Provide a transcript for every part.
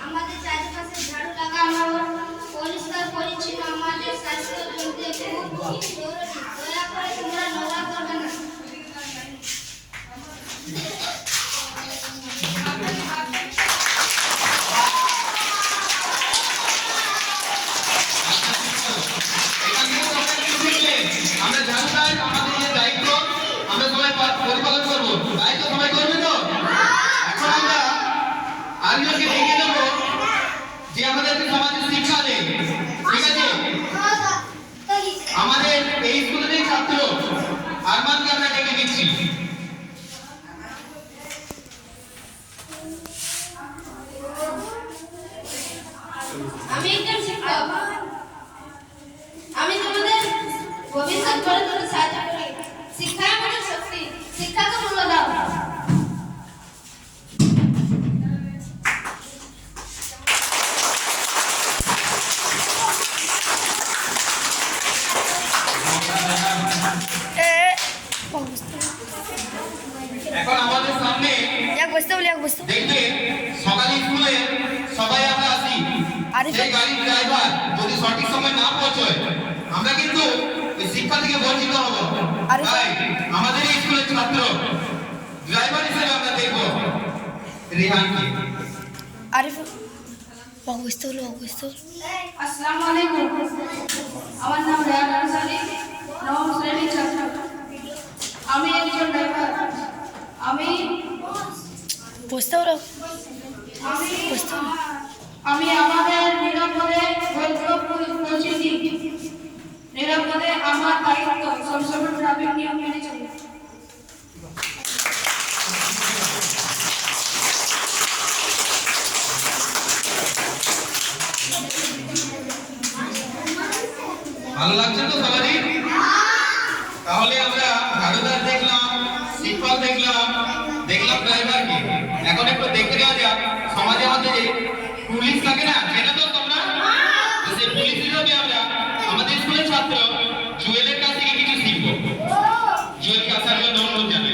আমাদের চারপাশে ঝাড়ু লাগানো পরিষ্কার পরিচ্ছন্ন আমাদের স্বাস্থ্যের জন্য খুব জরুরি। দয়া করে তোমরা নোংরা করবে না। আমরা জানতাম আমাদের যে দায়িত্ব আমরা সবাই পরিপালন করবো, দায়িত্ব সবাই করবে তো। এখন আমরা আরেকজনকে ডেকে দেবো যে আমাদেরকে সমাজে শিক্ষা দেয়, ঠিক আছে? আমাদের এই স্কুলের ছাত্র আরমানকে আমরা ডেকে দিচ্ছি। আমি একজন শিক্ষক, আমি তোমাদের ভবিষ্যৎ গড়ে তুলতে সাহায্য করি। শিক্ষা আমাদের শক্তি, শিক্ষাকে মূল্য দাও। এখন আমাদের সামনে দেখবে সকালে স্কুলে সবাই আমরা আসি, সেই গাড়ির ড্রাইভার যদি সঠিক সময় না পৌঁছয় আমরা কিন্তু শিক্ষা থেকে বঞ্চিত হব। তাই আমাদের এই স্কুলের ছাত্র ড্রাইভার হিসেবে আমরা দেখব রেহানকে। আসসালামু আলাইকুম, আমার নাম রেহান আনসারী, নবম শ্রেণীর ছাত্র। আমি একজন ড্রাইভার। আমি আমাদের নিরাপদে পৌঁছে দিই। নিরাপদে আমার দায়িত্ব, সবসময় ট্রাফিক নিয়ম মেনে চলি। ভালো লাগছে তো সবারই? তাহলে আমরা ঝাড়ুদার দেখলাম, শিক্ষক দেখলাম ড্রাইভারকে। এখন একটু দেখতে যাওয়া যাক সমাজে আমাদের পুলিশ থাকে না, চেনো তো তোমরা? সেই পুলিশ হিসেবে আমরা আমাদের স্কুলের ছাত্র জুয়েলের কাছ থেকে কিছু শিখবো। জুয়েলকে আসার জন্য অনুরোধ জানাই।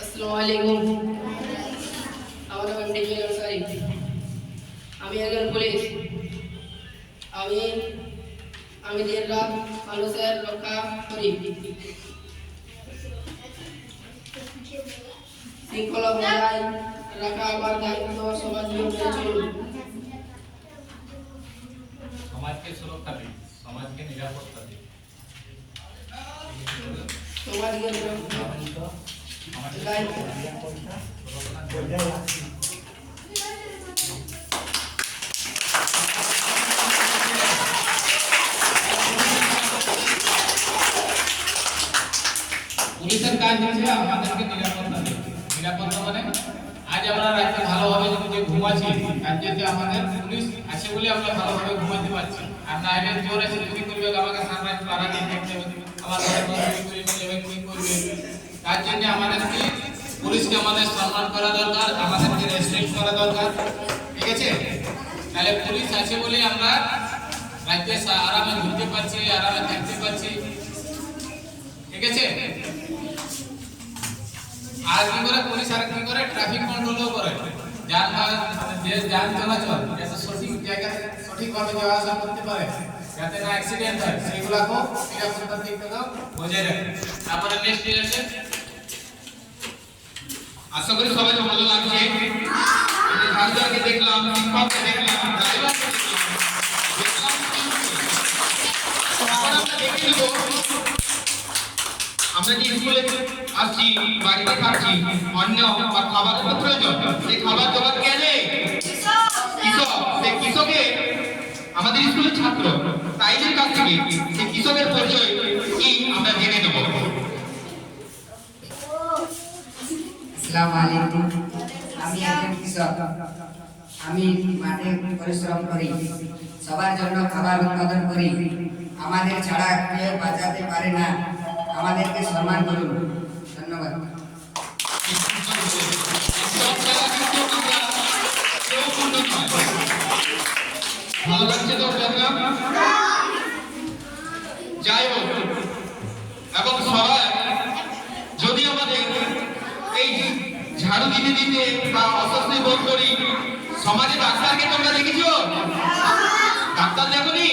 আসসালামু আলাইকুম, আমার নাম এমডি জুয়েল আনসারী। আমি একজন পুলিশ। আমি দিন রাত মানুষের রক্ষা করি। শৃঙ্খলা বজায় রাখা আমার দায়িত্ব। সমাজ নিয়ম মেনে চলুন। সমাজকে সুরক্ষা দিই, সমাজকে নিরাপত্তা দিই। সমাজকে দায়িত্ব। পুলিশের কাজ হচ্ছে আমাদেরকে নিরাপত্তা দেয়। নিরাপত্তা মানে আজ আমরা রাতে ভালোভাবে যে ঘুমাচ্ছি, আজ যদি আমাদের পুলিশ আছে বলে আমরা ভালোভাবে ঘুমাতে পারছি। আর না এর জোর এসে চুরি করবে, আমাকে সারা পাড়া দিয়ে দেখতে হবে, আমার ঘরে চুরি করবে, কি করবে। তার জন্য আমাদেরকে পুলিশকে আমাদের সম্মান করা দরকার, আমাদেরকে রেসপেক্ট করা দরকার, ঠিক আছে? তাহলে পুলিশ আছে বলে আমরা রাতে আরামে ঘুরতে পারছি, আরামে থাকতে পারছি, ঠিক আছে? আর কি করে পুলিশ আর কি করে ট্রাফিক কন্ট্রোলও করে, যান চলাচল যাতে সঠিক জায়গায় সঠিকভাবে যাওয়া আসা করতে পারে, যাতে না অ্যাক্সিডেন্ট হয়, সেইগুলোকে নিরাপত্তার দিক থেকে বজায় রাখে। তারপরে নেক্সট আছে, আশা করি সবাই ভালো লাগছে। ঝাড়ুদারকে দেখলাম, শিক্ষককে দেখলাম, ড্রাইভারকে দেখলাম। এখন আমরা দেখে নেব আমরা যে স্কুলে আসছি, বাড়িতে থাকছি, অন্য খাবারের প্রয়োজন, সেই খাবার জোগাড় কে দেয়? কৃষক। সেই কৃষকে আমাদের স্কুলের ছাত্র তাইদের কাছ থেকে সেই কৃষকের পরিচয় কি আমরা জেনে নেব। আসসালামু আলাইকুম, আমি একজন কৃষক। আমি মাঠে পরিশ্রম করি, সবার জন্য খাবার উৎপাদন করি। আমাদের ছাড়া কেউ বাঁচাতে পারে না। আমাদেরকে সম্মান করুন। ধন্যবাদ। ভালো লাগছে তো প্রোগ্রাম? যাই হোক, এবং সবাই যদি আমাদের এই ঝাড়ু দিতে দিতে বা অস্বস্তি বোধ করি, সমাজে ডাক্তারকে তোমরা দেখেছো? ডাক্তার দেখোনি?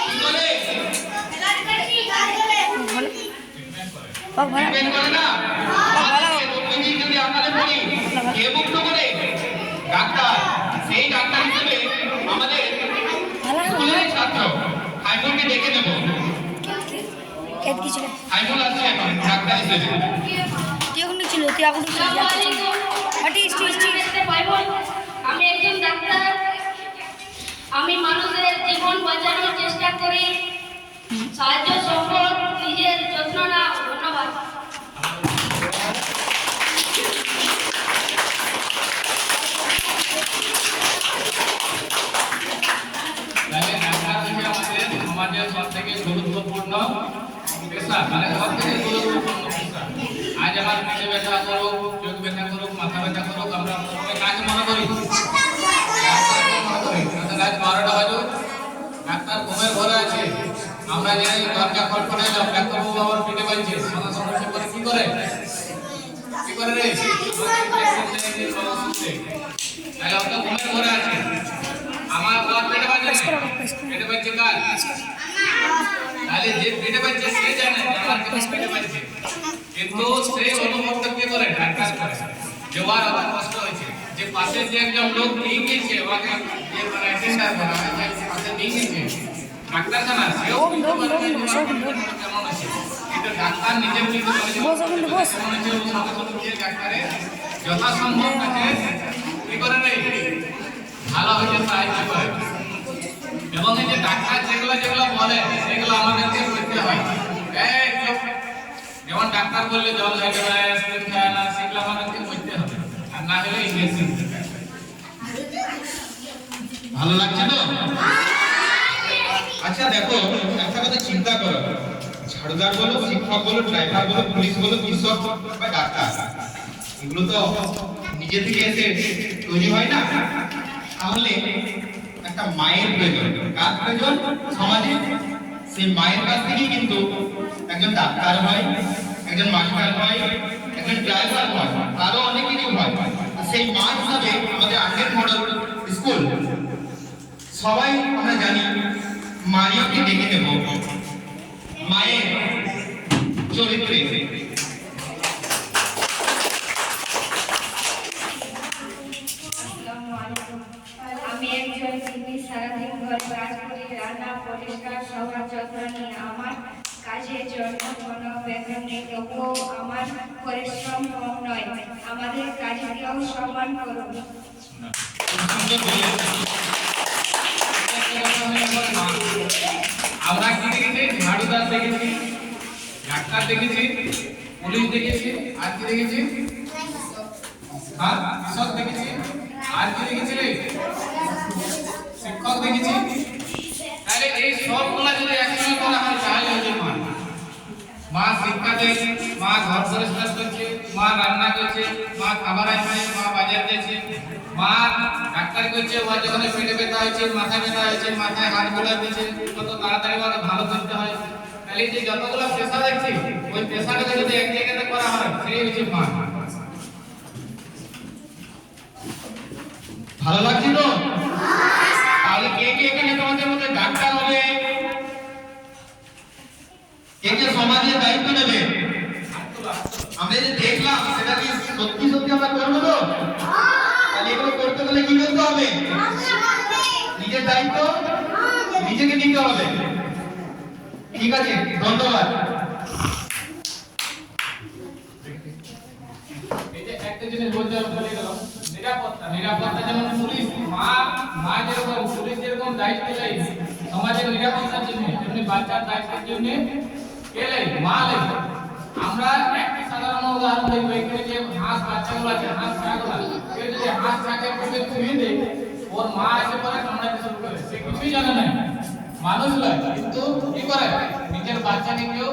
কি করে? ট্রিটমেন্ট করে না? আমাদেরকে রোগী যদি আপনাদের বলি, কে মুক্ত করে? ডাক্তার। সেই ডাক্তার হিসেবে আমাদের স্কুলের ছাত্র হাইমুলকে ডেকে নেব। হাইমুল আসছে এখন ডাক্তার হিসেবে। আমি একজন ডাক্তার। আমি মানুষের জীবন বাঁচানোর চেষ্টা করি। সাহায্য সম্পদ নিজের যত্ন নাও। ধন্যবাদ। তাহলে ডাক্তার হচ্ছে আমাদের সমাজের সব থেকে গুরুত্বপূর্ণ পেশা, মানে সব থেকে গুরুত্বপূর্ণ পেশা। আজ আমার পেটে ব্যথা করুক, চোখ ব্যথা করুক, মাথা ব্যথা করুক, আমরা প্রথমে কাকে মনে করি? ডাক্তারকে মনে করি। আজ 12টা বাজে, ডাক্তার ঘুমের ঘরে আছে। আমরা যাই দরজা খটখটে এলাম, ডাক্তারবাবু আমার পেটে বাজছে, সঙ্গে সঙ্গে সে করে কি করে? কি করে রে? তাহলে ওটা ঘুমের ঘরে আছে। আমার বাবার পেটে বাজছে, পেটে বাজছে কার? তাহলে যে পেটে বাজছে সে জানে আমার পেটে বাজছে, কিন্তু সে অনুভবটা কি করে? ডাক্তার করে। যে ওর আমার কষ্ট হয়েছে, যে পাশে যে একজন লোক নিয়ে গেছে ওকে, যে মানে অ্যাটেন্ডার করা পাশে নিয়ে গেছে ডাক্তার জানা, সেও কিন্তু কেমন আছে, কিন্তু ডাক্তার নিজে কিন্তু কেমন আছে ডাক্তারে যথাসম্ভব তাকে কি করে নেই, ভালো হইতে সাহায্য করে। এবং এই যে ডাক্তার যেগুলো যেগুলো বলে সেগুলো আমাদেরকে করতে হয়। যেমন ডাক্তার বললে জল খাইতে হয়, অ্যাসপিরিন খায় না, সেগুলো আমাদেরকে করতে হবে, আর না হলে ইনজেকশন দিতে হবে। ভালো লাগছে তো? আচ্ছা দেখো, একটা কথা চিন্তা করো, ঝাড়ুদার বলো, শিক্ষক বলো, ড্রাইভার বলো, পুলিশ বলো, কৃষক বা ডাক্তার, এগুলো তো নিজে থেকে এসে তৈরি হয় না। তাহলে একটা মায়ের প্রয়োজন। কার প্রয়োজন? সমাজে। সেই মায়ের কাছ থেকেই কিন্তু একজন ডাক্তার হয়, একজন মাস্টার হয়, একজন ড্রাইভার হয়, আরো অনেক কিছু হয়। সেই মা হিসাবে আমাদের আর্কেড মডেল স্কুল সবাই আমরা জানি। মারিয়াকে ডেকে নেব মায়ের চরিত্রে। আমি একজন যিনি সারাদিন ঘরে কাজ করি, রান্না, পরিষ্কার, সবার যত্ন নিই। আমার কাজের জন্য কোনো বেতন নেই, তবুও আমার পরিশ্রম কম নয়। আমাদের কাজকেও সম্মান করুন। আমরা কি দেখেছি? ঝাড়ুদার দেখেছি, ডাক্তার দেখেছি, পুলিশ দেখেছি, আর কি দেখেছি? কৃষক দেখেছি, আর কি দেখেছি? শিক্ষক দেখেছি। তাহলে এই সবগুলা যদি একসঙ্গে করা হয় তাহলে হচ্ছে মা। মা শিক্ষা দেয়, মা ঘর পরিষ্কার করছে, মা রান্না করছে, মা খাবার আনছে, মা বাজার যাচ্ছে, মা ডাক্তার করছে, ওর যখন পেটে ব্যথা হয়েছে, মাথা ব্যথা হয়েছে, মাথায় হাত বোলা দিচ্ছে, কত তাড়াতাড়ি ওকে ভালো করতে হয়। তাহলে যে যতগুলো পেশা দেখছি, ওই পেশাটাকে যদি এক জায়গাতে করা হয় সেই হচ্ছে মা। ভালো লাগছে তো? তাহলে কে কে এখানে তোমাদের মধ্যে ডাক্তার হবে? কে কে সমাজের দায়িত্ব নেবে? আমরা যে দেখলাম সেটা কি সত্যি সত্যি আমরা করবো তো? তাহলে এগুলো করতে গেলে কি করতে হবে? নিজের দায়িত্ব নিজেকে নিতে হবে। ঠিক আছে, ধন্যবাদ। এই যে একটা জিনিস বলতে ভুলে গেলাম, নিরাপত্তা। নিরাপত্তা যেমন পুলিশ, মা যেরকম, পুলিশ যেরকম দায়িত্ব নেয় সমাজের নিরাপত্তার জন্য, তেমনি বাচ্চার দায়িত্বের জন্য কে নেয়? মা নেয়। আমরা একটি সাধারণ উদাহরণ দেখবো, এখানে যে হাঁস বাচ্চাগুলো আছে, হাঁস ছাগল, কেউ যদি হাঁস ছাকে পেটে ছুঁয়ে দেয়, ওর মা এসে পরে কামড়াতে শুরু করে, সে কিছুই জানে না, মানুষ নয়, কিন্তু কি করে নিজের বাচ্চাকে কেউ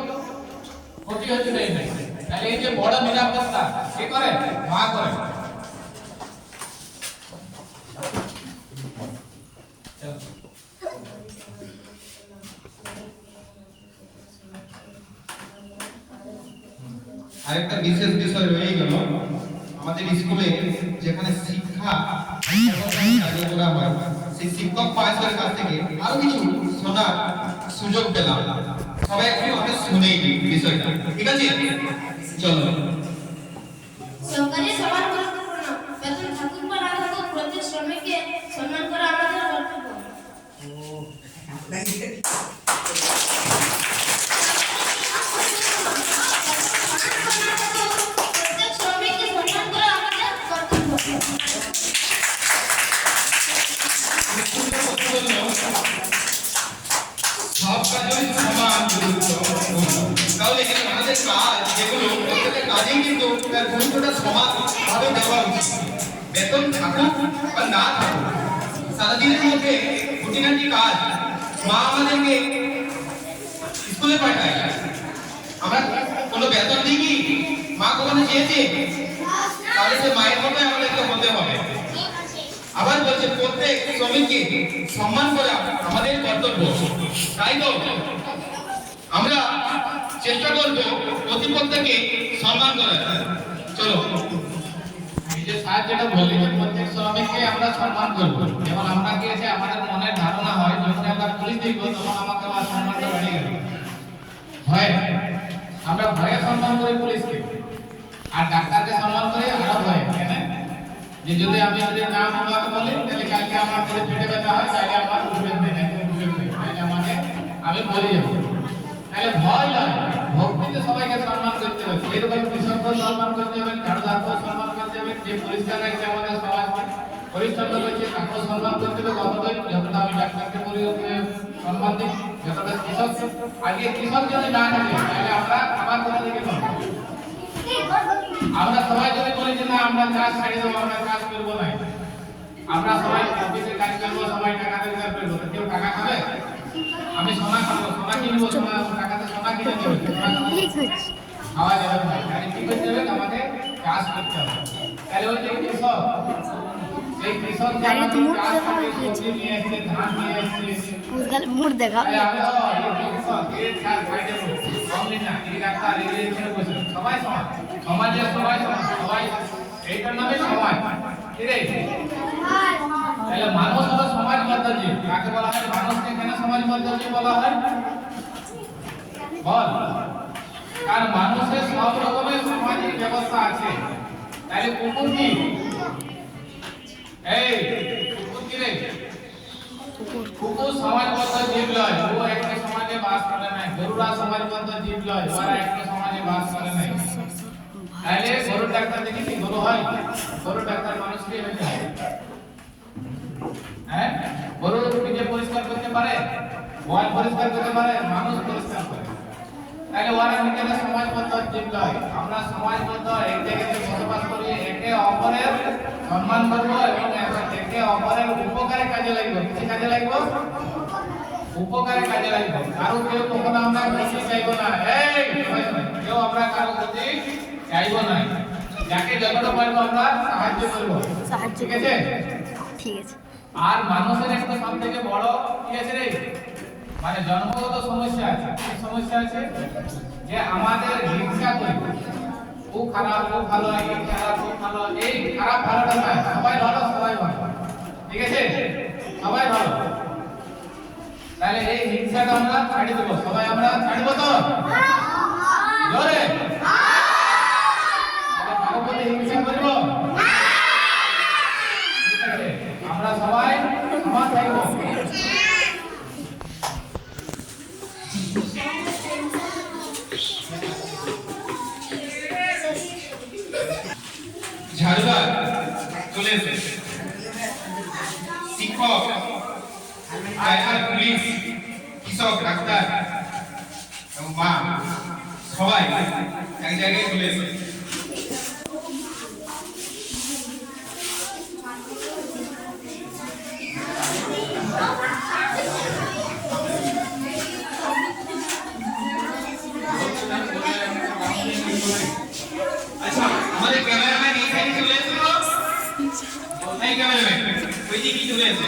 ক্ষতি হতে দেয় না। তাহলে এই যে বড় নিরাপত্তা কে করে? মা করে। আরেকটা বিশেষ বিষয় রয়ে গেল আমাদের স্কুলে, যেখানে শিক্ষা কার্য করা হয়, সেই শিক্ষক পাঠকের কাছ থেকে আরো কিছু শোনার সুযোগ পেলাম। সবাই একটু আমাকে শুনেই বিষয়টা, ঠিক আছে? চলো। সরকারি সবার গুরুত্বপূর্ণ, বেতন থাকুক বা না থাকুক প্রত্যেক শ্রমিককে সম্মান করা আমাদের কর্তব্য। প্রত্যেক শ্রমিককে সম্মান করা আমাদের কর্তব্য। সব কাজেই সমান গুরুত্বপূর্ণ। তাহলে এখানে আমাদের কাজ যেগুলো, প্রত্যেকটা কাজেই কিন্তু তার গুরুত্বটা সমানভাবে দেওয়া উচিত। বেতন থাকুক বা না থাকুক, সারাদিনের মধ্যে খুঁটিনাটি কাজ মা আমাদেরকে স্কুলে পাঠায়, আমরা কোনো বেতন দিই কি? মা কখনো চেয়েছে? তাহলে সে মায়ের মতোই আমাদেরকে হতে হবে। আবার বলছে প্রত্যেক শ্রমিককে সম্মান করা আমাদের কর্তব্য, তাই তো? আমরা চেষ্টা করব প্রতিপক্ষকে সম্মান করার। চলো। এই যে স্যার যেটা বললেন যে প্রত্যেক শ্রমিককে আমরা সম্মান করব, যেমন আমরা কি আছে আমাদের মনের ধারণা হয় যখন আমরা পুলিশ দেখবো তখন আমাকে আমার সম্মানটা বেড়ে গেল, ভয়, আমরা ভয়ে সম্মান করি পুলিশকে, আর ডাক্তারকে সম্মান করি আরো ভয়। কেন? যে যদি আমি না আমাকে বলি তাহলে কালকে আমার যদি পেটে ব্যথা হয় তাহলে আমার উঠবে না, তাহলে আমাকে আমি বলে যাবো। তাহলে ভয় নয়, ভক্তিতে সবাইকে সম্মান করতে হবে। এরকম কৃষককে সম্মান করতে হবে, ঝাড়ুদারকে সম্মান করতে হবে, যে পরিষ্কার রাখছে আমাদের সমাজকে পরিচ্ছন্ন করছে তাকেও সম্মান করতে হবে। কতটাই যতটা আমি ডাক্তারকে বলি সম্মান দিই, যতটা কৃষক। আগে কৃষক যদি না থাকে তাহলে আমরা আবার কোথা থেকে পাবো? আমরা সবাই যদি বলি যে না আমরা কাজ ছাড়ি দেবো, আমরা কাজ করবো না, আমরা সবাই অফিসে কাজ করবো, সবাই টাকা দিয়ে কাজ করবো, কেউ টাকা খাবে? আমি সোনা খাবো, সোনা কিনবো, সোনা টাকাতে সোনা কিনে দেবো, খাওয়া যাবে না। তাহলে কি করতে হবে? আমাকে কাজ করতে হবে। তাহলে ওই যে কৃষক, সেই কৃষক যে আমাকে কাজ করে সবজি নিয়ে এসে, ধান নিয়ে এসে, মুড দেখা সবাই সমান, সমাজের সবাই সমান, সবাই এইটার নামে সমাজ। তাহলে মানুষ হলো সমাজবদ্ধ জীব। কাকে বলা হয়? মানুষকে কেন সমাজবদ্ধ জীব বলা হয়? বল। কারণ মানুষের সব রকমের সামাজিক ব্যবস্থা আছে। তাহলে কুকুর কি? এই কুকুর কি রে? কুকুর সমাজবদ্ধ জীব নয়, ও একটা সমাজে বাস করে না। গরুরা সমাজবদ্ধ জীব নয়, ওরা একটা সমাজে বাস করে না। তাহলে গরুর ডাক্তার দেখি গরু হয়? গরুর ডাক্তার মানুষকে হতে হয়। হ্যাঁ, গরু নিজে পরিষ্কার করতে পারে, গোয়াল পরিষ্কার করতে পারে, মানুষ পরিষ্কার করে। তাহলে ওরা নিজেরা সমাজবদ্ধ জীব নয়। আমরা সমাজবদ্ধ এক জায়গাতে বসবাস করি, একে অপরের সম্মান করবো এবং একে অপরের উপকারে কাজে লাগবো। কি কাজে লাগবো? উপকারে কাজে লাগবো। কারো কেউ কখনো আমরা ক্ষতি চাইবো না। এই কেউ আমরা কারো ক্ষতি চাইবো না। যাকে যতটা পারবো আমরা সাহায্য করবো। ঠিক আছে? ঠিক আছে। আর মানুষের একটা সব থেকে বড় কি আছে রে? মানে জন্মগত সমস্যা আছে। কি সমস্যা আছে? যে আমাদের হিংসা করি, ও খারাপ ও ভালো, এই খারাপ ও ভালো, এই খারাপ ভালোটা না, সবাই ভালো সবাই ভালো। ঠিক আছে? সবাই ভালো। তাহলে এই হিংসাটা আমরা ছাড়ি দেবো। সবাই আমরা ছাড়ব তো? জোরে কারো প্রতি হিংসা করব? ঠিক আছে, আমরা সবাই সমান থাকবো। ঝাড়ুদার চলে এসে, শিক্ষক, ড্রাইভার, পুলিশ, কৃষক, ডাক্তার এবং মা সবাই এক জায়গায় চলে এসে। আচ্ছা আমাদের ক্যামেরাম্যান এই সাইডে চলে এসো তো। এই ক্যামেরাম্যান ওই দিকে চলে এসো।